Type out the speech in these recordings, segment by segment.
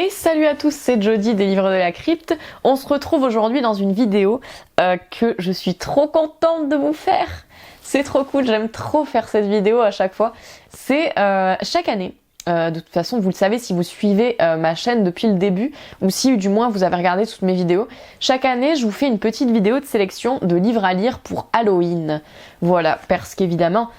Et salut à tous, c'est Jody des Livres de la Crypte. On se retrouve aujourd'hui dans une vidéo que je suis trop contente de vous faire. C'est trop cool, j'aime trop faire cette vidéo à chaque fois. C'est chaque année. De toute façon, vous le savez si vous suivez ma chaîne depuis le début, ou si du moins vous avez regardé toutes mes vidéos. Chaque année, je vous fais une petite vidéo de sélection de livres à lire pour Halloween. Voilà, parce qu'évidemment,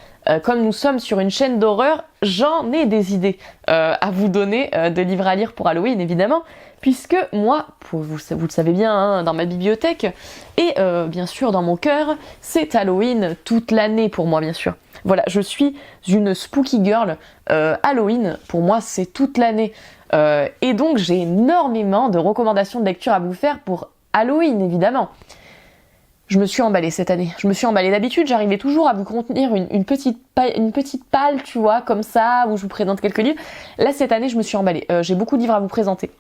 comme nous sommes sur une chaîne d'horreur, j'en ai des idées à vous donner de livres à lire pour Halloween, évidemment, puisque moi, vous le savez bien, hein, dans ma bibliothèque, et bien sûr dans mon cœur, c'est Halloween toute l'année pour moi, bien sûr. Voilà, je suis une spooky girl. Halloween, pour moi, c'est toute l'année. Et donc, j'ai énormément de recommandations de lecture à vous faire pour Halloween, évidemment. Je me suis emballée cette année. Je me suis emballée. D'habitude, j'arrivais toujours à vous contenir une petite palle, tu vois, comme ça, où je vous présente quelques livres. Là, cette année, je me suis emballée. J'ai beaucoup de livres à vous présenter.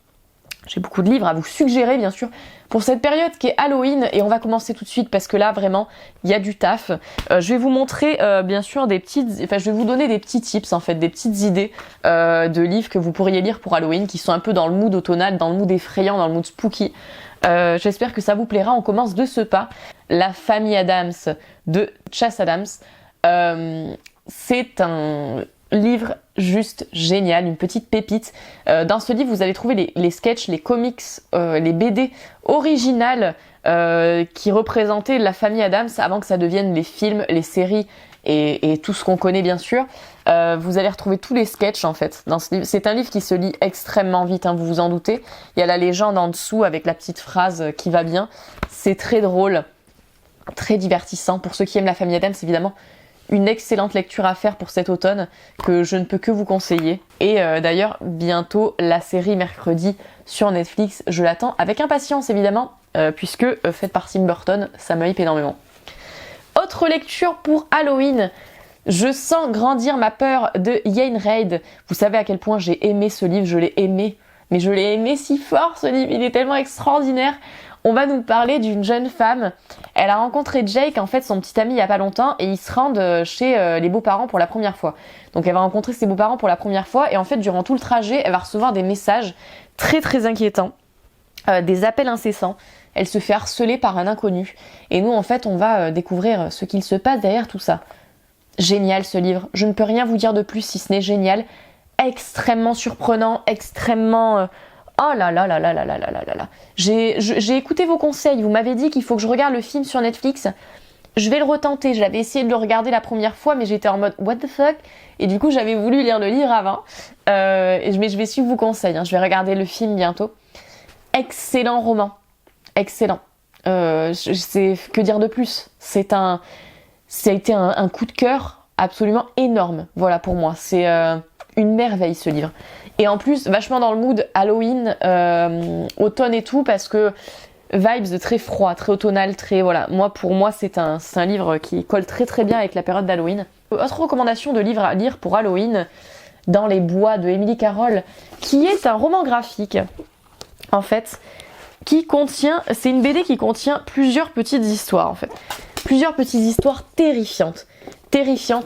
J'ai beaucoup de livres à vous suggérer, bien sûr, pour cette période qui est Halloween. Et on va commencer tout de suite parce que là, vraiment, il y a du taf. Je vais vous montrer, bien sûr, je vais vous donner des petits tips, en fait, des petites idées de livres que vous pourriez lire pour Halloween, qui sont un peu dans le mood automnal, dans le mood effrayant, dans le mood spooky. J'espère que ça vous plaira. On commence de ce pas. La famille Addams de Chas Addams. C'est un livre juste génial, une petite pépite. Dans ce livre, vous allez trouver les sketchs, les comics, les BD originales qui représentaient la famille Addams avant que ça devienne les films, les séries et tout ce qu'on connaît bien sûr. Vous allez retrouver tous les sketchs en fait dans ce livre. C'est un livre qui se lit extrêmement vite, hein, vous vous en doutez. Il y a la légende en dessous avec la petite phrase qui va bien. C'est très drôle, très divertissant. Pour ceux qui aiment la famille Addams, évidemment, une excellente lecture à faire pour cet automne que je ne peux que vous conseiller. Et d'ailleurs, bientôt la série mercredi sur Netflix, je l'attends avec impatience évidemment, puisque faite par Tim Burton, ça me hype énormément. Autre lecture pour Halloween, Je sens grandir ma peur de Ayn Rand. Vous savez à quel point j'ai aimé ce livre, je l'ai aimé. Mais je l'ai aimé si fort ce livre, il est tellement extraordinaire. On va nous parler d'une jeune femme. Elle a rencontré Jake, en fait son petit ami il y a pas longtemps, et ils se rendent chez les beaux-parents pour la première fois. Donc elle va rencontrer ses beaux-parents pour la première fois, et en fait durant tout le trajet, elle va recevoir des messages très très inquiétants, des appels incessants. Elle se fait harceler par un inconnu. Et nous en fait on va découvrir ce qu'il se passe derrière tout ça. Génial ce livre, je ne peux rien vous dire de plus si ce n'est génial. Extrêmement surprenant, extrêmement... Oh là là là là là là là là là. J'ai écouté vos conseils, vous m'avez dit qu'il faut que je regarde le film sur Netflix. Je vais le retenter, j'avais essayé de le regarder la première fois mais j'étais en mode what the fuck. Et du coup j'avais voulu lire le livre avant. Mais je vais suivre vos conseils, hein. Je vais regarder le film bientôt. Excellent roman, excellent. Que dire de plus. Ça a été un coup de cœur absolument énorme. Voilà pour moi, c'est une merveille ce livre. Et en plus, vachement dans le mood Halloween, automne et tout, parce que vibes très froid, très automnal, très voilà. Pour moi, c'est un livre qui colle très très bien avec la période d'Halloween. Autre recommandation de livre à lire pour Halloween, Dans les bois de Emily Carroll, qui est un roman graphique, en fait, c'est une BD qui contient plusieurs petites histoires, en fait. Plusieurs petites histoires terrifiantes,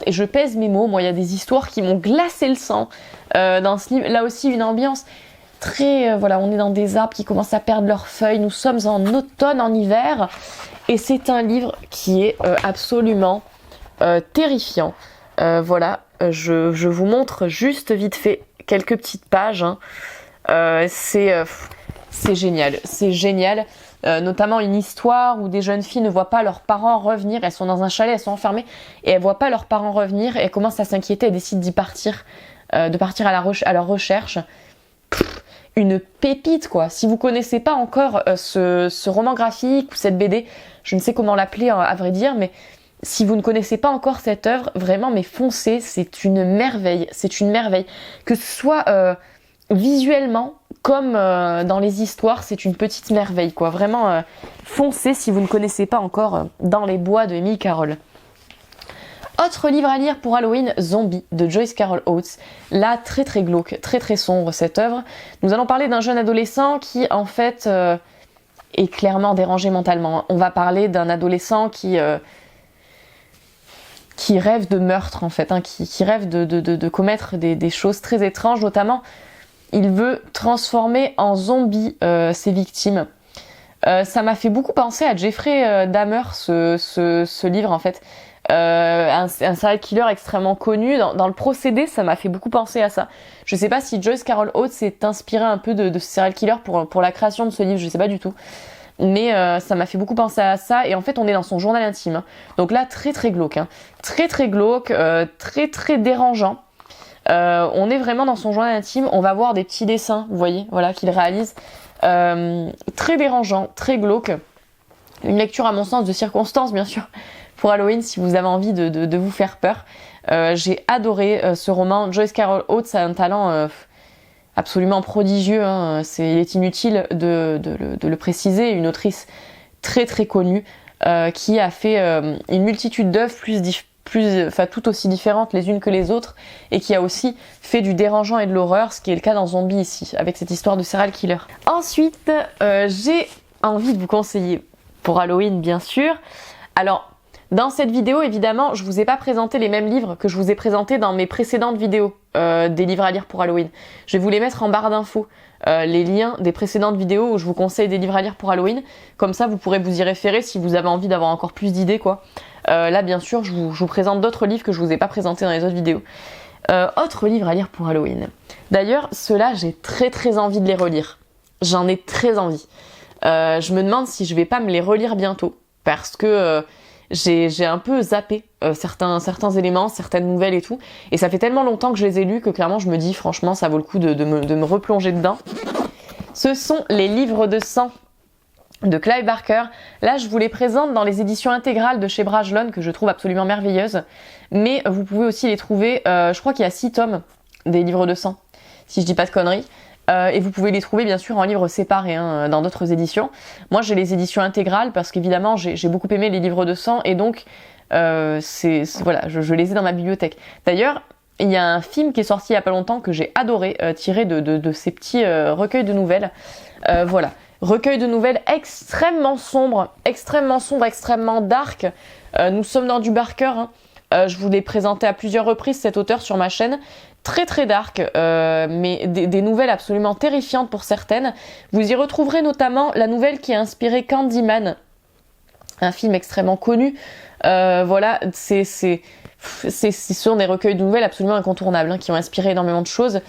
et je pèse mes mots. Moi, il y a des histoires qui m'ont glacé le sang dans ce livre. Là aussi, une ambiance très... voilà, on est dans des arbres qui commencent à perdre leurs feuilles. Nous sommes en automne, en hiver. Et c'est un livre qui est absolument terrifiant. Voilà, je vous montre juste vite fait quelques petites pages. Hein. C'est génial, c'est génial. Notamment une histoire où des jeunes filles ne voient pas leurs parents revenir. Elles sont dans un chalet, elles sont enfermées et elles voient pas leurs parents revenir et elles commencent à s'inquiéter et décident de partir à leur recherche. Une pépite quoi. Si vous connaissez pas encore ce roman graphique ou cette BD, je ne sais comment l'appeler à vrai dire, mais si vous ne connaissez pas encore cette œuvre, vraiment mais foncez, c'est une merveille. Que ce soit visuellement comme dans les histoires, c'est une petite merveille quoi. Vraiment foncez si vous ne connaissez pas encore Dans les bois de Emily Carroll. Autre livre à lire pour Halloween, Zombie de Joyce Carol Oates. Là, très très glauque, très très sombre cette œuvre. Nous allons parler d'un jeune adolescent qui en fait est clairement dérangé mentalement. On va parler d'un adolescent qui rêve de meurtre en fait, hein, qui rêve de commettre des choses très étranges, notamment il veut transformer en zombies ses victimes. Ça m'a fait beaucoup penser à Jeffrey Dahmer, ce livre en fait. Un serial killer extrêmement connu. Dans le procédé, ça m'a fait beaucoup penser à ça. Je sais pas si Joyce Carol Oates s'est inspirée un peu de ce serial killer pour la création de ce livre, je sais pas du tout. Mais ça m'a fait beaucoup penser à ça. Et en fait, on est dans son journal intime. Hein. Donc là, très très glauque. Hein. Très très glauque, très très dérangeant. On est vraiment dans son journal intime. On va voir des petits dessins, vous voyez, voilà, qu'il réalise. Très dérangeant, très glauque. Une lecture à mon sens de circonstance, bien sûr, pour Halloween, si vous avez envie de vous faire peur. J'ai adoré ce roman. Joyce Carol Oates a un talent absolument prodigieux. Hein. Il est inutile de le préciser. Une autrice très très connue qui a fait une multitude d'œuvres tout aussi différentes les unes que les autres, et qui a aussi fait du dérangeant et de l'horreur, ce qui est le cas dans Zombie ici, avec cette histoire de serial killer. Ensuite, j'ai envie de vous conseiller, pour Halloween bien sûr, alors dans cette vidéo évidemment je vous ai pas présenté les mêmes livres que je vous ai présentés dans mes précédentes vidéos des livres à lire pour Halloween. Je vais vous les mettre en barre d'infos, les liens des précédentes vidéos où je vous conseille des livres à lire pour Halloween, comme ça vous pourrez vous y référer si vous avez envie d'avoir encore plus d'idées quoi. Là bien sûr je vous présente d'autres livres que je vous ai pas présentés dans les autres vidéos. Autre livre à lire pour Halloween. D'ailleurs ceux-là j'ai très très envie de les relire. J'en ai très envie. Je me demande si je vais pas me les relire bientôt, parce que j'ai un peu zappé certains éléments, certaines nouvelles et tout, et ça fait tellement longtemps que je les ai lus que clairement je me dis franchement ça vaut le coup de me replonger dedans. Ce sont les livres de sang de Clive Barker. Là je vous les présente dans les éditions intégrales de chez Brajlon, que je trouve absolument merveilleuses, mais vous pouvez aussi les trouver, je crois qu'il y a 6 tomes des livres de sang, si je dis pas de conneries. Et vous pouvez les trouver bien sûr en livres séparés hein, dans d'autres éditions. Moi j'ai les éditions intégrales parce qu'évidemment j'ai beaucoup aimé les livres de sang, et donc voilà, je les ai dans ma bibliothèque. D'ailleurs il y a un film qui est sorti il y a pas longtemps que j'ai adoré, tiré de ces petits recueils de nouvelles. Voilà, recueil de nouvelles extrêmement sombre, extrêmement dark. Nous sommes dans du Barker. Hein. Je vous l'ai présenté à plusieurs reprises cet auteur sur ma chaîne. Très très dark, mais des nouvelles absolument terrifiantes pour certaines. Vous y retrouverez notamment la nouvelle qui a inspiré Candyman, un film extrêmement connu. Voilà, ce sont des recueils de nouvelles absolument incontournables hein, qui ont inspiré énormément de choses.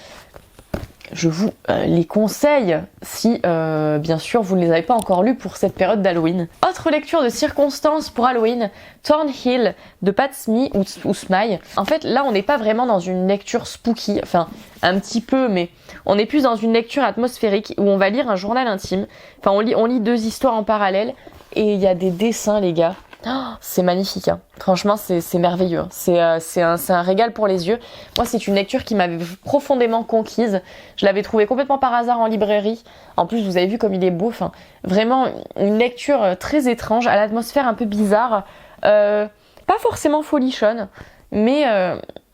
Je vous les conseille si, bien sûr, vous ne les avez pas encore lus pour cette période d'Halloween. Autre lecture de circonstance pour Halloween, Thornhill de Pat Smee ou Smythe. En fait, là, on n'est pas vraiment dans une lecture spooky, enfin, un petit peu, mais on est plus dans une lecture atmosphérique où on va lire un journal intime. Enfin, on lit 2 histoires en parallèle, et il y a des dessins, les gars. Oh, c'est magnifique, hein. Franchement c'est merveilleux, hein. C'est un régal pour les yeux. Moi c'est une lecture qui m'avait profondément conquise. Je l'avais trouvé complètement par hasard en librairie. En plus vous avez vu comme il est beau, enfin, vraiment une lecture très étrange, à l'atmosphère un peu bizarre, pas forcément folichonne, mais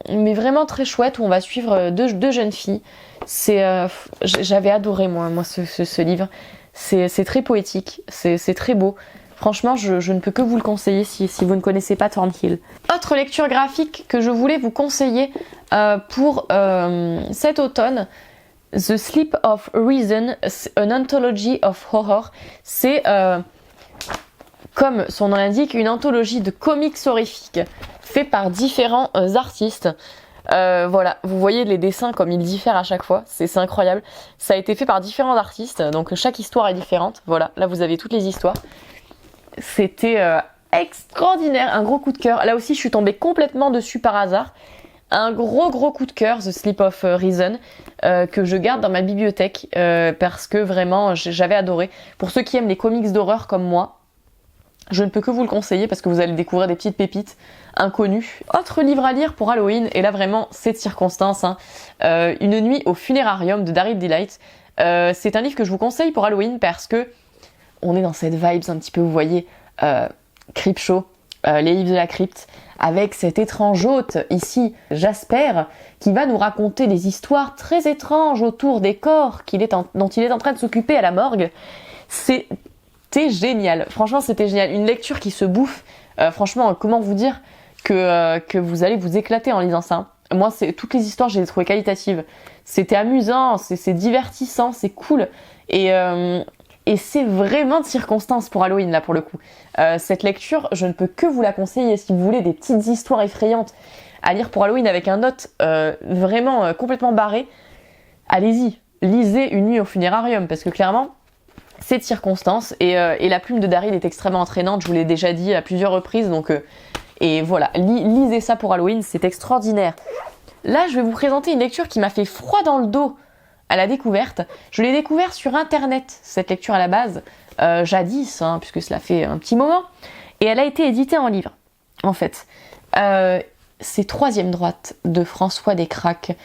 vraiment très chouette, où on va suivre deux jeunes filles. J'avais adoré moi ce livre. C'est très poétique, c'est très beau. Franchement, je ne peux que vous le conseiller si vous ne connaissez pas Thornhill. Autre lecture graphique que je voulais vous conseiller pour cet automne, The Sleep of Reason, an Anthology of Horror. C'est, comme son nom l'indique, une anthologie de comics horrifiques fait par différents artistes. Voilà, vous voyez les dessins comme ils diffèrent à chaque fois, c'est incroyable. Ça a été fait par différents artistes, donc chaque histoire est différente. Voilà, là vous avez toutes les histoires. C'était extraordinaire, un gros coup de cœur. Là aussi, je suis tombée complètement dessus par hasard. Un gros coup de cœur, The Sleep of Reason, que je garde dans ma bibliothèque parce que vraiment, j'avais adoré. Pour ceux qui aiment les comics d'horreur comme moi, je ne peux que vous le conseiller parce que vous allez découvrir des petites pépites inconnues. Autre livre à lire pour Halloween, et là vraiment, c'est de circonstance, hein. Une nuit au funérarium de Daryl Delight. C'est un livre que je vous conseille pour Halloween parce que on est dans cette vibes un petit peu, vous voyez, Creepshow, les livres de la crypte, avec cet étrange hôte, ici, Jasper, qui va nous raconter des histoires très étranges autour des corps dont il est en train de s'occuper à la morgue. C'était génial, franchement c'était génial, une lecture qui se bouffe, franchement comment vous dire que vous allez vous éclater en lisant ça. Moi, toutes les histoires, je les ai trouvées qualitatives. C'était amusant, c'est divertissant, c'est cool. Et c'est vraiment de circonstance pour Halloween, là, pour le coup. Cette lecture, je ne peux que vous la conseiller si vous voulez des petites histoires effrayantes à lire pour Halloween avec un note vraiment complètement barré. Allez-y, lisez Une nuit au funérarium, parce que clairement, c'est de circonstance. Et la plume de Daryl est extrêmement entraînante, je vous l'ai déjà dit à plusieurs reprises. Donc, et voilà, lisez ça pour Halloween, c'est extraordinaire. Là, je vais vous présenter une lecture qui m'a fait froid dans le dos à la découverte. Je l'ai découvert sur internet, cette lecture à la base, jadis, puisque cela fait un petit moment, et elle a été éditée en livre, en fait. C'est Troisième droite de François Descraques,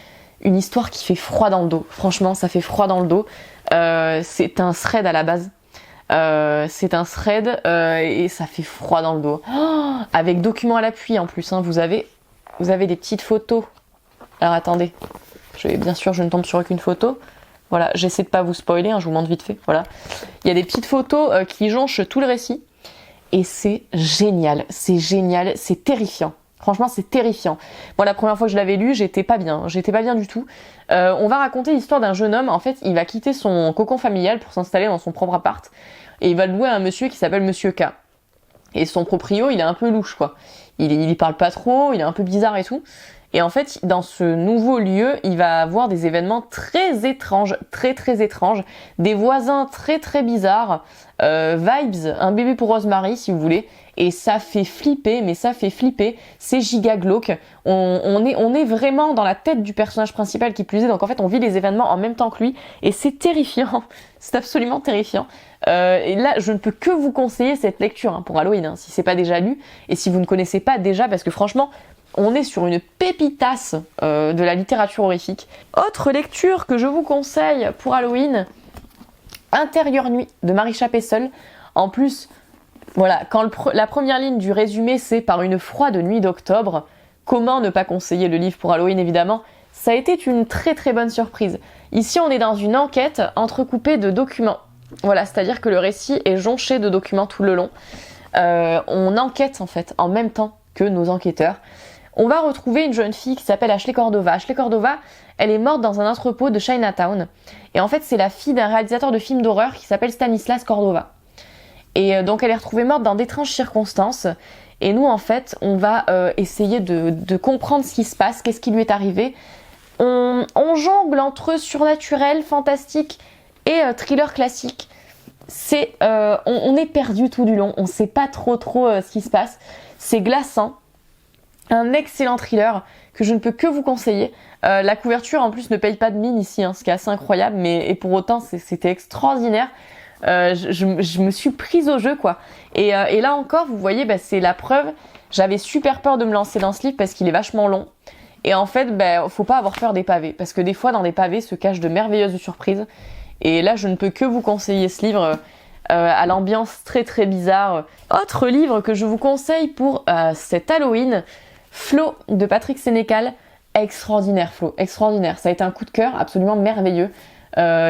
une histoire qui fait froid dans le dos. Franchement, ça fait froid dans le dos. C'est un thread à la base. C'est un thread et ça fait froid dans le dos. Oh, avec documents à l'appui en plus, vous avez des petites photos. Alors attendez. Bien sûr, je ne tombe sur aucune photo. Voilà, j'essaie de pas vous spoiler, je vous montre vite fait. Voilà. Il y a des petites photos qui jonchent tout le récit. Et c'est génial, c'est terrifiant. Franchement, c'est terrifiant. Moi, la première fois que je l'avais lu, j'étais pas bien du tout. On va raconter l'histoire d'un jeune homme. En fait, il va quitter son cocon familial pour s'installer dans son propre appart. Et il va le louer à un monsieur qui s'appelle Monsieur K. Et son proprio, il est un peu louche, quoi. Il y parle pas trop, il est un peu bizarre et tout. Et en fait, dans ce nouveau lieu, il va avoir des événements très étranges, très très étranges, des voisins très très bizarres, vibes, un bébé pour Rosemary si vous voulez, et ça fait flipper, mais ça fait flipper, c'est giga glauque. On est vraiment dans la tête du personnage principal qui plus est, donc en fait on vit les événements en même temps que lui, et c'est terrifiant, c'est absolument terrifiant. Et là, je ne peux que vous conseiller cette lecture pour Halloween, si c'est pas déjà lu, et si vous ne connaissez pas déjà, parce que franchement, on est sur une pépitasse de la littérature horrifique. Autre lecture que je vous conseille pour Halloween, Intérieure nuit de Marisha Pessl. En plus, voilà, quand la première ligne du résumé c'est par une froide nuit d'octobre, comment ne pas conseiller le livre pour Halloween évidemment, ça a été une très très bonne surprise. Ici on est dans une enquête entrecoupée de documents. Voilà, c'est-à-dire que le récit est jonché de documents tout le long. On enquête en fait en même temps que nos enquêteurs. On va retrouver une jeune fille qui s'appelle Ashley Cordova. Ashley Cordova, elle est morte dans un entrepôt de Chinatown. Et en fait, c'est la fille d'un réalisateur de films d'horreur qui s'appelle Stanislas Cordova. Et donc, elle est retrouvée morte dans d'étranges circonstances. Et nous, en fait, on va essayer de comprendre ce qui se passe, qu'est-ce qui lui est arrivé. On jongle entre surnaturel, fantastique et thriller classique. On est perdu tout du long. On sait pas trop ce qui se passe. C'est glaçant. Un excellent thriller que je ne peux que vous conseiller. La couverture en plus ne paye pas de mine ici, ce qui est assez incroyable, et pour autant c'était extraordinaire. Je me suis prise au jeu quoi. Et là encore, vous voyez, c'est la preuve. J'avais super peur de me lancer dans ce livre parce qu'il est vachement long. Et en fait, faut pas avoir peur des pavés, parce que des fois dans des pavés se cachent de merveilleuses surprises. Et là, je ne peux que vous conseiller ce livre. À l'ambiance très très bizarre. Autre livre que je vous conseille pour cet Halloween, Flo de Patrick Sénécal. Extraordinaire Flo, extraordinaire. Ça a été un coup de cœur absolument merveilleux.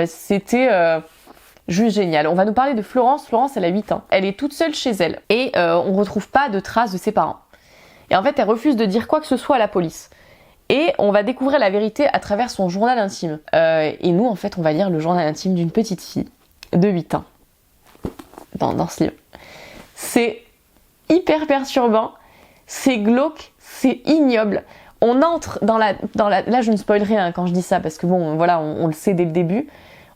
C'était juste génial. On va nous parler de Florence. Florence, elle a 8 ans. Elle est toute seule chez elle et on retrouve pas de traces de ses parents. Et en fait, elle refuse de dire quoi que ce soit à la police. Et on va découvrir la vérité à travers son journal intime. Et nous, en fait, on va lire le journal intime d'une petite fille de 8 ans. Dans ce livre. C'est hyper perturbant, c'est glauque, c'est ignoble. On entre dans la... Là, je ne spoil rien quand je dis ça, parce que bon, voilà, on le sait dès le début.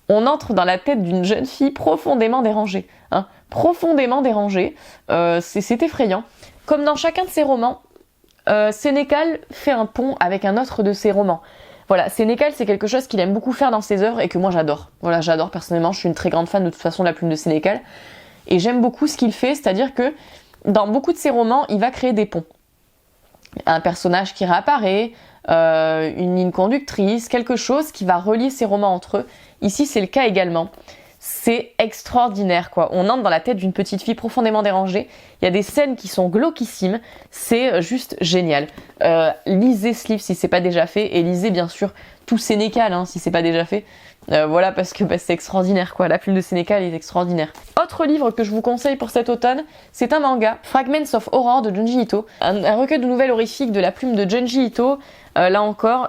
On entre dans la tête d'une jeune fille profondément dérangée. Profondément dérangée. C'est effrayant. Comme dans chacun de ses romans, Sénécal fait un pont avec un autre de ses romans. Voilà, Sénécal, c'est quelque chose qu'il aime beaucoup faire dans ses œuvres et que moi j'adore. Voilà, j'adore personnellement, je suis une très grande fan de toute façon de la plume de Sénécal. Et j'aime beaucoup ce qu'il fait, c'est-à-dire que dans beaucoup de ses romans, il va créer des ponts. Un personnage qui réapparaît, une ligne conductrice, quelque chose qui va relier ses romans entre eux. Ici, c'est le cas également. C'est extraordinaire, quoi. On entre dans la tête d'une petite fille profondément dérangée. Il y a des scènes qui sont glauquissimes. C'est juste génial. Lisez ce livre si c'est pas déjà fait et lisez bien sûr tout Sénécal, hein, si c'est pas déjà fait. Voilà, parce que c'est extraordinaire, quoi. La plume de Sénécal est extraordinaire. Autre livre que je vous conseille pour cet automne, c'est un manga, Fragments of Horror de Junji Ito. Un recueil de nouvelles horrifiques de la plume de Junji Ito. Là encore,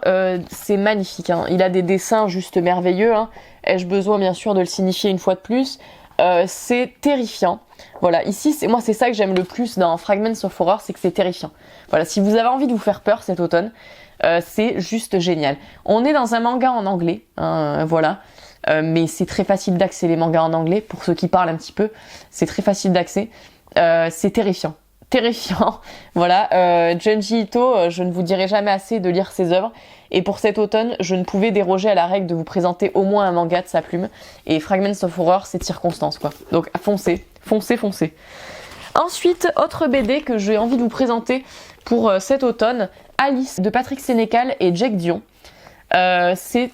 c'est magnifique, hein. Il a des dessins juste merveilleux, hein. Ai-je besoin, bien sûr, de le signifier une fois de plus? C'est terrifiant. Voilà, ici, moi, c'est ça que j'aime le plus dans Fragments of Horror, c'est que c'est terrifiant. Voilà, si vous avez envie de vous faire peur cet automne, c'est juste génial. On est dans un manga en anglais, hein, voilà. Mais c'est très facile d'accès, les mangas en anglais, pour ceux qui parlent un petit peu. C'est très facile d'accès. C'est terrifiant. Terrifiant. Voilà, Junji Ito, je ne vous dirai jamais assez de lire ses œuvres. Et pour cet automne, je ne pouvais déroger à la règle de vous présenter au moins un manga de sa plume. Et Fragments of Horror, c'est de circonstance, quoi. Donc foncez, foncez, foncez. Ensuite, autre BD que j'ai envie de vous présenter pour cet automne, Alice de Patrick Sénécal et Jake Dion. C'est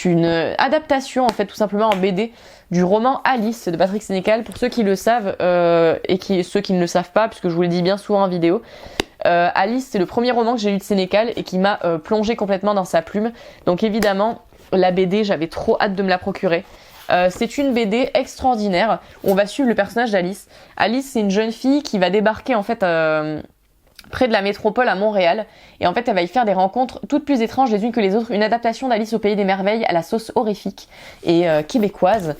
une adaptation, en fait, tout simplement en BD du roman Alice de Patrick Sénécal, pour ceux qui le savent et ceux qui ne le savent pas, puisque je vous le dis bien souvent en vidéo. Alice, c'est le premier roman que j'ai lu de Sénécal et qui m'a plongé complètement dans sa plume. Donc évidemment, la BD, j'avais trop hâte de me la procurer. C'est une BD extraordinaire où on va suivre le personnage d'Alice. Alice, c'est une jeune fille qui va débarquer en fait près de la métropole à Montréal, et en fait elle va y faire des rencontres toutes plus étranges les unes que les autres. Une adaptation d'Alice au Pays des Merveilles à la sauce horrifique et québécoise.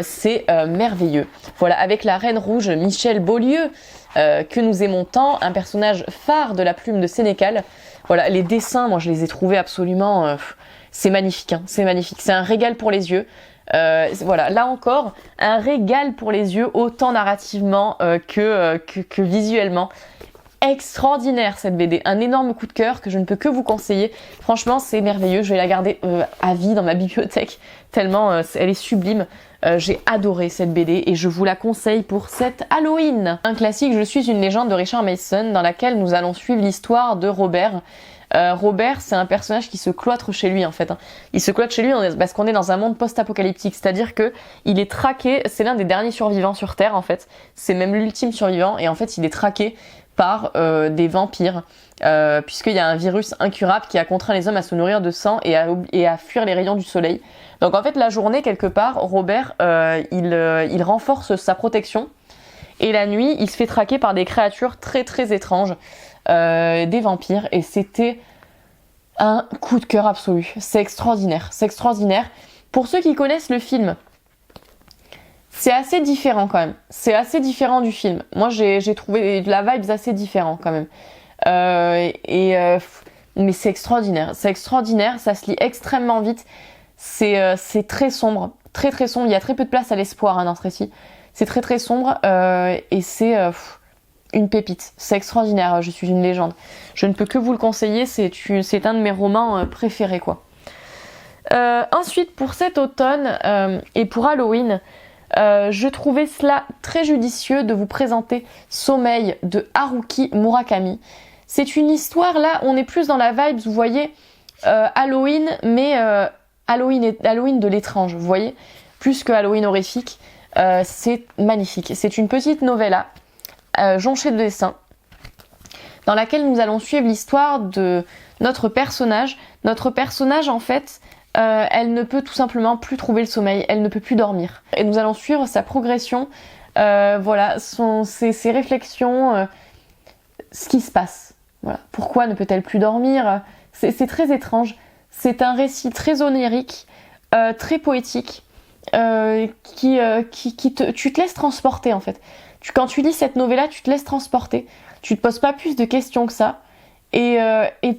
C'est merveilleux. Voilà, avec la Reine Rouge Michèle Beaulieu, que nous aimons tant, un personnage phare de la plume de Sénécal. Voilà, les dessins, moi je les ai trouvés absolument... c'est magnifique, hein, c'est magnifique. C'est un régal pour les yeux. Voilà, là encore, un régal pour les yeux, autant narrativement que visuellement. Extraordinaire cette BD, un énorme coup de cœur que je ne peux que vous conseiller. Franchement, c'est merveilleux, je vais la garder à vie dans ma bibliothèque, tellement elle est sublime. J'ai adoré cette BD et je vous la conseille pour cet Halloween. Un classique, Je suis une légende de Richard Mason, dans laquelle nous allons suivre l'histoire de Robert. Robert, c'est un personnage qui se cloître chez lui en fait. Il se cloître chez lui parce qu'on est dans un monde post-apocalyptique, c'est-à-dire que il est traqué, c'est l'un des derniers survivants sur Terre en fait. C'est même l'ultime survivant et en fait il est traqué par des vampires, puisqu'il y a un virus incurable qui a contraint les hommes à se nourrir de sang et à fuir les rayons du soleil. Donc en fait la journée quelque part, Robert il renforce sa protection et la nuit il se fait traquer par des créatures très très étranges, des vampires, et c'était un coup de cœur absolu. C'est extraordinaire, c'est extraordinaire. Pour ceux qui connaissent le film, c'est assez différent quand même. C'est assez différent du film. Moi, j'ai trouvé la vibe assez différente quand même. Mais c'est extraordinaire. C'est extraordinaire. Ça se lit extrêmement vite. C'est très sombre. Très très sombre. Il y a très peu de place à l'espoir dans ce récit. C'est très très sombre. Et c'est une pépite. C'est extraordinaire. Je suis une légende. Je ne peux que vous le conseiller. C'est un de mes romans préférés, quoi. Ensuite, pour cet automne et pour Halloween, je trouvais cela très judicieux de vous présenter Sommeil de Haruki Murakami. C'est une histoire, là, on est plus dans la vibe, vous voyez, Halloween, mais Halloween de l'étrange, vous voyez, plus que Halloween horrifique. C'est magnifique. C'est une petite novella jonchée de dessins, dans laquelle nous allons suivre l'histoire de notre personnage. Notre personnage, en fait, elle ne peut tout simplement plus trouver le sommeil, elle ne peut plus dormir. Et nous allons suivre sa progression, voilà, ses réflexions, ce qui se passe. Voilà. Pourquoi ne peut-elle plus dormir? C'est très étrange. C'est un récit très onirique, très poétique, tu te laisses transporter en fait. Quand tu lis cette novella, tu te laisses transporter. Tu te poses pas plus de questions que ça. Et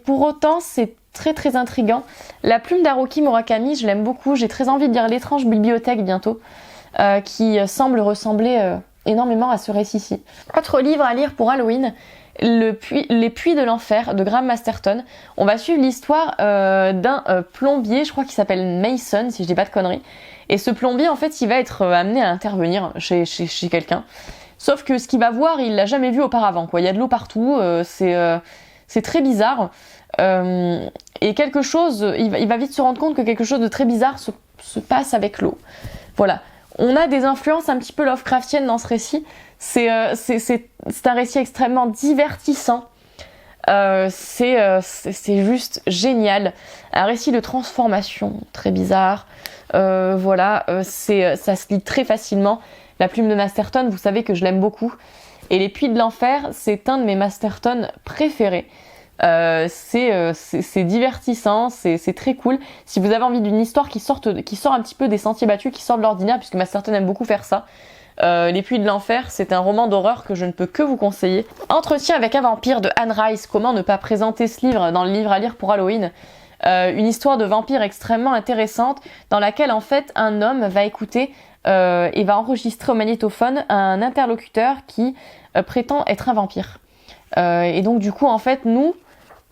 pour autant, c'est très très intriguant. La plume d'Haruki Murakami, je l'aime beaucoup. J'ai très envie de lire L'étrange bibliothèque bientôt, qui semble ressembler énormément à ce récit-ci. Autre livre à lire pour Halloween, Les puits de l'enfer de Graham Masterton. On va suivre l'histoire d'un plombier, je crois qu'il s'appelle Mason, si je dis pas de conneries. Et ce plombier, en fait, il va être amené à intervenir chez quelqu'un. Sauf que ce qu'il va voir, il l'a jamais vu auparavant, quoi. Il y a de l'eau partout, c'est très bizarre. Et quelque chose, il va vite se rendre compte que quelque chose de très bizarre se passe avec l'eau. Voilà. On a des influences un petit peu Lovecraftiennes dans ce récit. C'est un récit extrêmement divertissant. C'est juste génial. Un récit de transformation très bizarre. Ça se lit très facilement. La plume de Masterton, vous savez que je l'aime beaucoup. Et Les Puits de l'Enfer, c'est un de mes Masterton préférés. C'est divertissant, c'est très cool. Si vous avez envie d'une histoire qui sort un petit peu des sentiers battus, qui sort de l'ordinaire, puisque Masterton aime beaucoup faire ça, Les Puits de l'Enfer, c'est un roman d'horreur que je ne peux que vous conseiller. Entretien avec un vampire de Anne Rice. Comment ne pas présenter ce livre dans le livre à lire pour Halloween? Une histoire de vampire extrêmement intéressante dans laquelle en fait un homme va écouter et va enregistrer au magnétophone un interlocuteur qui prétend être un vampire. Et donc du coup en fait nous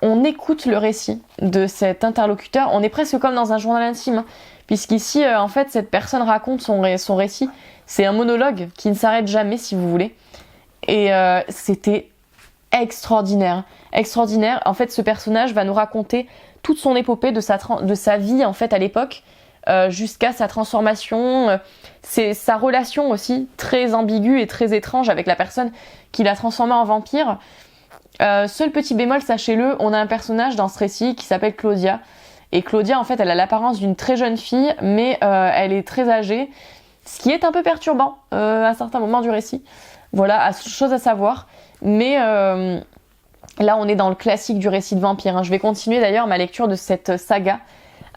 on écoute le récit de cet interlocuteur, on est presque comme dans un journal intime, hein, puisqu'ici en fait cette personne raconte son récit, c'est un monologue qui ne s'arrête jamais si vous voulez, et c'était extraordinaire. En fait ce personnage va nous raconter toute son épopée de sa vie en fait à l'époque, jusqu'à sa transformation, c'est sa relation aussi très ambiguë et très étrange avec la personne qui l'a transformé en vampire. Seul petit bémol, sachez-le, on a un personnage dans ce récit qui s'appelle Claudia. Et Claudia, en fait, elle a l'apparence d'une très jeune fille, mais elle est très âgée, ce qui est un peu perturbant à certains moments du récit. Voilà, chose à savoir. Mais là, on est dans le classique du récit de vampire, hein. Je vais continuer d'ailleurs ma lecture de cette saga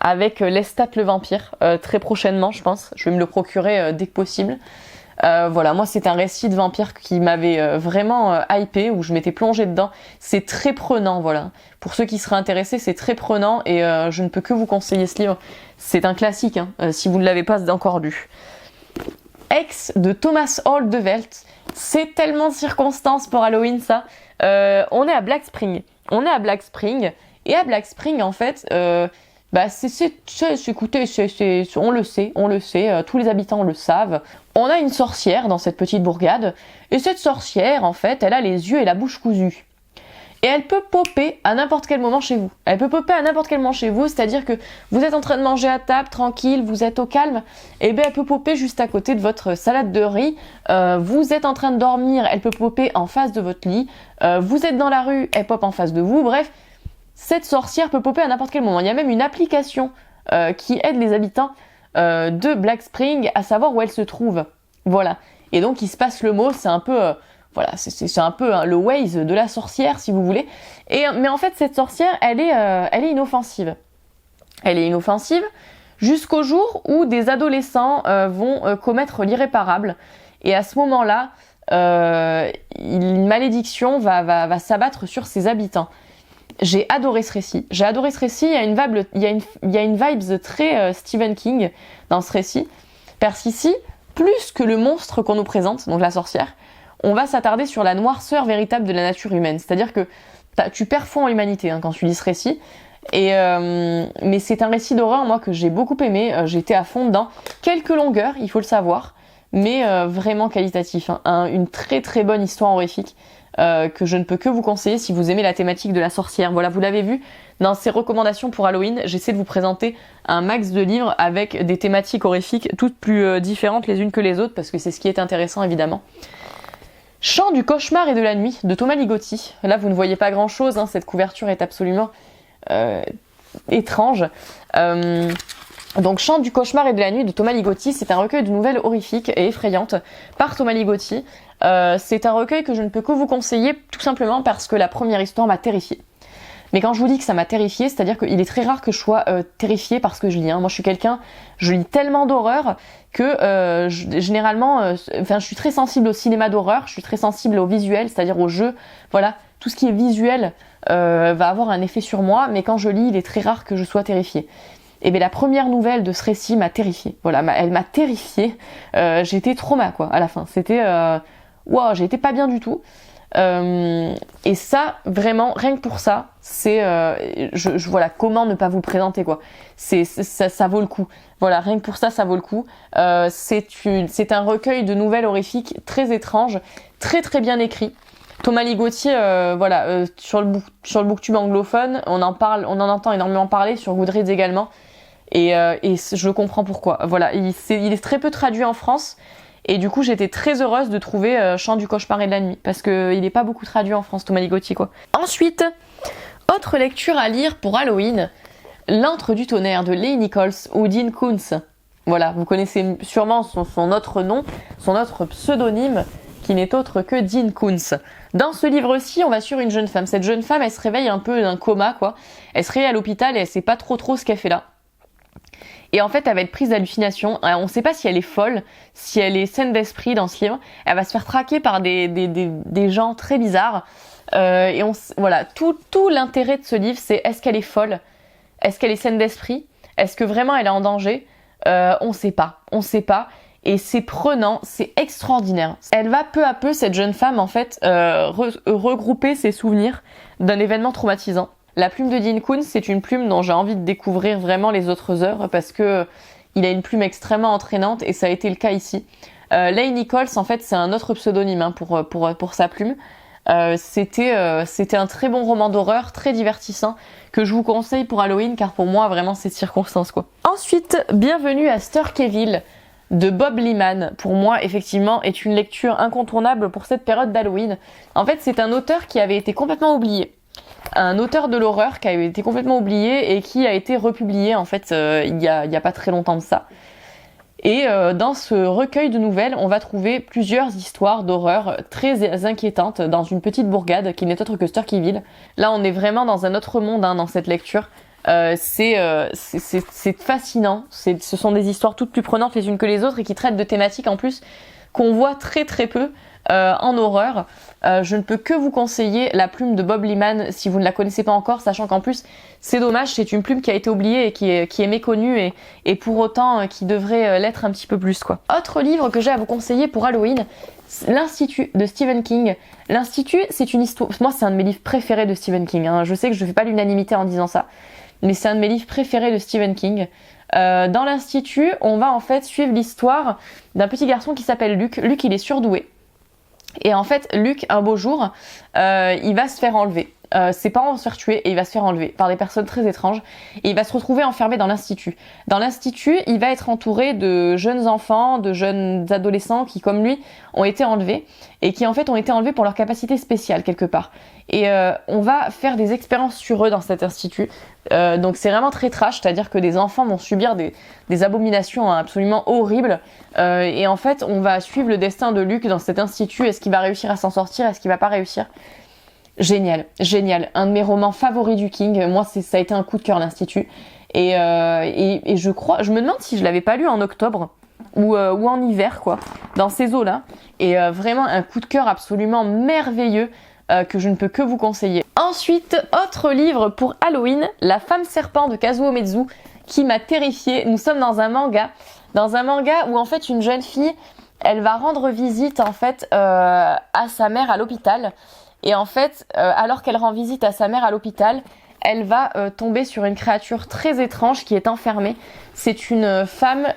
avec Lestat le vampire, très prochainement, je pense. Je vais me le procurer dès que possible. Voilà, moi c'est un récit de vampire qui m'avait vraiment hypé, où je m'étais plongée dedans. C'est très prenant, voilà. Pour ceux qui seraient intéressés, c'est très prenant et je ne peux que vous conseiller ce livre. C'est un classique, hein, si vous ne l'avez pas encore lu. Ex de Thomas Hall de Welt. C'est tellement de circonstances pour Halloween, ça. On est à Black Spring. Et à Black Spring, en fait, écoutez, on le sait, tous les habitants le savent. On a une sorcière dans cette petite bourgade, et cette sorcière, en fait, elle a les yeux et la bouche cousus. Et elle peut popper à n'importe quel moment chez vous. C'est-à-dire que vous êtes en train de manger à table, tranquille, vous êtes au calme, et bien elle peut popper juste à côté de votre salade de riz. Vous êtes en train de dormir, elle peut popper en face de votre lit. Vous êtes dans la rue, elle pop en face de vous. Bref, cette sorcière peut popper à n'importe quel moment. Il y a même une application qui aide les habitants de Black Spring à savoir où elle se trouve. Voilà. Et donc il se passe le mot, c'est un peu... c'est un peu le Waze de la sorcière, si vous voulez. Mais en fait, cette sorcière, elle est inoffensive. Elle est inoffensive jusqu'au jour où des adolescents vont commettre l'irréparable. Et à ce moment-là, une malédiction va s'abattre sur ses habitants. J'ai adoré ce récit. Il y a une vibes très Stephen King dans ce récit. Parce qu'ici, plus que le monstre qu'on nous présente, donc la sorcière, on va s'attarder sur la noirceur véritable de la nature humaine. C'est-à-dire que tu perds foi en l'humanité quand tu lis ce récit. Mais c'est un récit d'horreur, moi, que j'ai beaucoup aimé. J'étais à fond dedans. Quelques longueurs, il faut le savoir, mais vraiment qualitatif. Une très très bonne histoire horrifique que je ne peux que vous conseiller si vous aimez la thématique de la sorcière. Voilà, vous l'avez vu, dans ces recommandations pour Halloween, j'essaie de vous présenter un max de livres avec des thématiques horrifiques, toutes plus différentes les unes que les autres, parce que c'est ce qui est intéressant, évidemment. Chant du cauchemar et de la nuit de Thomas Ligotti. Là, vous ne voyez pas grand-chose, hein, cette couverture est absolument étrange. Donc, Chant du cauchemar et de la nuit de Thomas Ligotti, c'est un recueil de nouvelles horrifiques et effrayantes par Thomas Ligotti. C'est un recueil que je ne peux que vous conseiller, tout simplement parce que la première histoire m'a terrifiée. Mais quand je vous dis que ça m'a terrifiée, c'est-à-dire qu'il est très rare que je sois terrifiée par ce que je lis. Moi, je lis tellement d'horreur que généralement, je suis très sensible au cinéma d'horreur, je suis très sensible au visuel, c'est-à-dire au jeu. Voilà, tout ce qui est visuel va avoir un effet sur moi, mais quand je lis, il est très rare que je sois terrifiée. Et bien la première nouvelle de ce récit m'a terrifiée. Voilà, elle m'a terrifiée. J'étais trauma quoi à la fin. C'était j'étais pas bien du tout. Et ça, vraiment, rien que pour ça, c'est voilà, comment ne pas vous présenter quoi. Ça vaut le coup. Voilà, rien que pour ça vaut le coup. C'est un recueil de nouvelles horrifiques très étranges, très très bien écrit. Thomas Ligotti, sur le booktube anglophone, on en entend énormément parler, sur Goodreads également. Et je comprends pourquoi. Voilà, il est très peu traduit en France. Et du coup, j'étais très heureuse de trouver Chant du cauchemar et de la nuit, parce qu'il n'est pas beaucoup traduit en France, Thomas Ligotti, quoi. Ensuite, autre lecture à lire pour Halloween, L'antre du tonnerre de Leigh Nichols ou Dean Koontz. Voilà, vous connaissez sûrement son autre nom, son autre pseudonyme, qui n'est autre que Dean Koontz. Dans ce livre-ci, on va suivre une jeune femme. Cette jeune femme, elle se réveille un peu d'un coma, quoi. Elle se réveille à l'hôpital et elle sait pas trop ce qu'elle fait là. Et en fait, elle va être prise d'hallucination. On ne sait pas si elle est folle, si elle est saine d'esprit dans ce livre. Elle va se faire traquer par des gens très bizarres. Voilà, tout l'intérêt de ce livre, c'est est-ce qu'elle est folle? Est-ce qu'elle est saine d'esprit? Est-ce que vraiment elle est en danger? On sait pas. Et c'est prenant, c'est extraordinaire. Elle va peu à peu, cette jeune femme, en fait, regrouper ses souvenirs d'un événement traumatisant. La plume de Dean Koontz, c'est une plume dont j'ai envie de découvrir vraiment les autres œuvres parce que il a une plume extrêmement entraînante et ça a été le cas ici. Leigh Nichols, en fait, c'est un autre pseudonyme pour sa plume. C'était un très bon roman d'horreur, très divertissant, que je vous conseille pour Halloween car pour moi, vraiment, c'est de circonstance, quoi. Ensuite, Bienvenue à Sturkeyville de Bob Liman, pour moi, effectivement, est une lecture incontournable pour cette période d'Halloween. En fait, c'est un auteur qui avait été complètement oublié. Un auteur de l'horreur qui a été complètement oublié et qui a été republié, en fait, il y a pas très longtemps de ça. Et dans ce recueil de nouvelles, on va trouver plusieurs histoires d'horreur très inquiétantes dans une petite bourgade qui n'est autre que Sturkeyville. Là, on est vraiment dans un autre monde dans cette lecture. C'est fascinant. Ce sont des histoires toutes plus prenantes les unes que les autres et qui traitent de thématiques en plus qu'on voit très peu en horreur. Je ne peux que vous conseiller la plume de Bob Liman si vous ne la connaissez pas encore, sachant qu'en plus c'est dommage, c'est une plume qui a été oubliée et qui est méconnue et pour autant qui devrait l'être un petit peu plus, quoi. Autre livre que j'ai à vous conseiller pour Halloween, L'Institut de Stephen King. L'Institut, c'est une histoire. Moi, c'est un de mes livres préférés de Stephen King, hein. Je sais que je fais pas l'unanimité en disant ça, mais c'est un de mes livres préférés de Stephen King. Dans l'Institut, on va en fait suivre l'histoire d'un petit garçon qui s'appelle Luc. Luc, il est surdoué. Et en fait, Luc, un beau jour, il va se faire enlever. Ses parents vont se faire tuer et il va se faire enlever par des personnes très étranges. Et il va se retrouver enfermé dans l'institut. Dans l'institut, il va être entouré de jeunes enfants, de jeunes adolescents qui, comme lui, ont été enlevés. Et qui, en fait, ont été enlevés pour leur capacité spéciale, quelque part. Et on va faire des expériences sur eux dans cet institut. Donc c'est vraiment très trash, c'est-à-dire que des enfants vont subir des abominations absolument horribles. Et en fait, on va suivre le destin de Luc dans cet institut. Est-ce qu'il va réussir à s'en sortir? Est-ce qu'il va pas réussir? Génial. Un de mes romans favoris du King. Moi, ça a été un coup de cœur, l'Institut. Et je me demande si je l'avais pas lu en octobre ou en hiver, quoi, dans ces eaux-là. Et vraiment un coup de cœur absolument merveilleux que je ne peux que vous conseiller. Ensuite, autre livre pour Halloween, La femme serpent de Kazuo Uematsu, qui m'a terrifiée. Nous sommes dans un manga où en fait une jeune fille, elle va rendre visite en fait à sa mère à l'hôpital. Et en fait, alors qu'elle rend visite à sa mère à l'hôpital, elle va tomber sur une créature très étrange qui est enfermée. C'est une femme,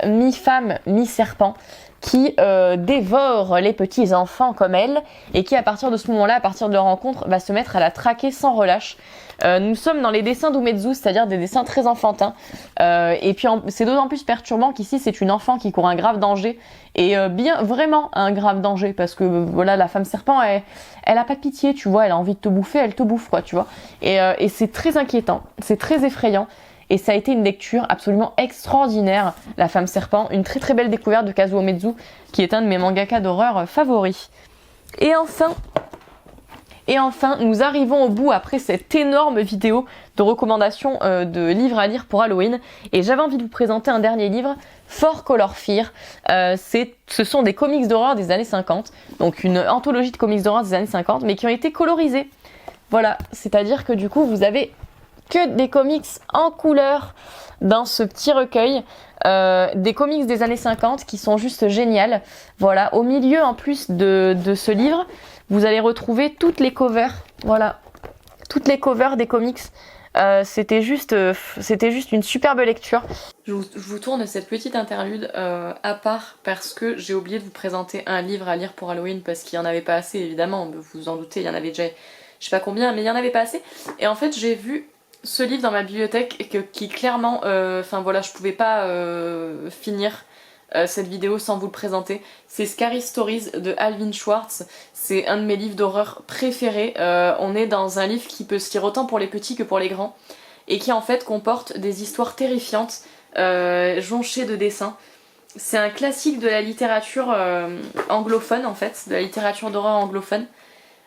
mi-serpent, qui dévore les petits enfants comme elle et qui à partir de ce moment-là, à partir de leur rencontre, va se mettre à la traquer sans relâche. Nous sommes dans les dessins d'Uematsu, c'est-à-dire des dessins très enfantins. Et puis c'est d'autant plus perturbant qu'ici c'est une enfant qui court un grave danger et bien vraiment un grave danger parce que voilà, la femme serpent elle a pas de pitié, tu vois, elle a envie de te bouffer, elle te bouffe, quoi, tu vois. Et c'est très inquiétant, c'est très effrayant. Et ça a été une lecture absolument extraordinaire, La femme serpent, une très très belle découverte de Kazuo Uematsu, qui est un de mes mangaka d'horreur favoris. Et enfin, nous arrivons au bout après cette énorme vidéo de recommandations de livres à lire pour Halloween. Et j'avais envie de vous présenter un dernier livre, For Color Fear. Ce sont des comics d'horreur des années 50, donc une anthologie de comics d'horreur des années 50, mais qui ont été colorisés. Voilà, c'est-à-dire que du coup, vous avez que des comics en couleur dans ce petit recueil, des comics des années 50 qui sont juste géniales. Voilà, au milieu en plus de ce livre, vous allez retrouver toutes les covers, voilà, toutes les covers des comics. C'était juste une superbe lecture. Je vous tourne cette petite interlude à part parce que j'ai oublié de vous présenter un livre à lire pour Halloween parce qu'il n'y en avait pas assez, évidemment, vous vous en doutez, il y en avait déjà je sais pas combien, mais il n'y en avait pas assez. Et en fait, j'ai vu ce livre dans ma bibliothèque qui clairement, enfin voilà, je pouvais pas finir cette vidéo sans vous le présenter. C'est Scary Stories de Alvin Schwartz. C'est un de mes livres d'horreur préférés. On est dans un livre qui peut se lire autant pour les petits que pour les grands et qui en fait comporte des histoires terrifiantes jonchées de dessins. C'est un classique de la littérature anglophone en fait, de la littérature d'horreur anglophone.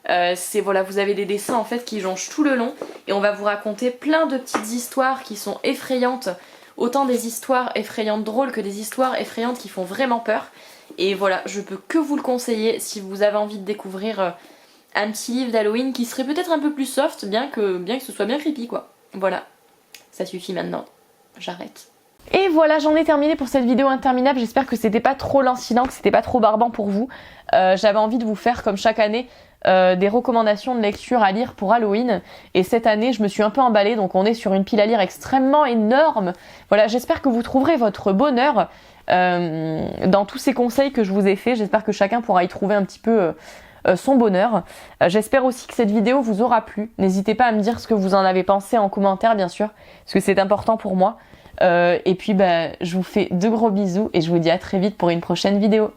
Voilà, vous avez des dessins en fait qui jonchent tout le long et on va vous raconter plein de petites histoires qui sont effrayantes, autant des histoires effrayantes drôles que des histoires effrayantes qui font vraiment peur. Et voilà, je peux que vous le conseiller si vous avez envie de découvrir un petit livre d'Halloween qui serait peut-être un peu plus soft, bien que ce soit bien creepy quoi. Voilà, ça suffit maintenant, j'arrête. Et voilà, j'en ai terminé pour cette vidéo interminable. J'espère que c'était pas trop lancinant, que c'était pas trop barbant pour vous. J'avais envie de vous faire, comme chaque année, des recommandations de lecture à lire pour Halloween. Et cette année, je me suis un peu emballée, donc on est sur une pile à lire extrêmement énorme. Voilà, j'espère que vous trouverez votre bonheur dans tous ces conseils que je vous ai faits. J'espère que chacun pourra y trouver un petit peu son bonheur. J'espère aussi que cette vidéo vous aura plu. N'hésitez pas à me dire ce que vous en avez pensé en commentaire, bien sûr, parce que c'est important pour moi. Et puis je vous fais de gros bisous et je vous dis à très vite pour une prochaine vidéo.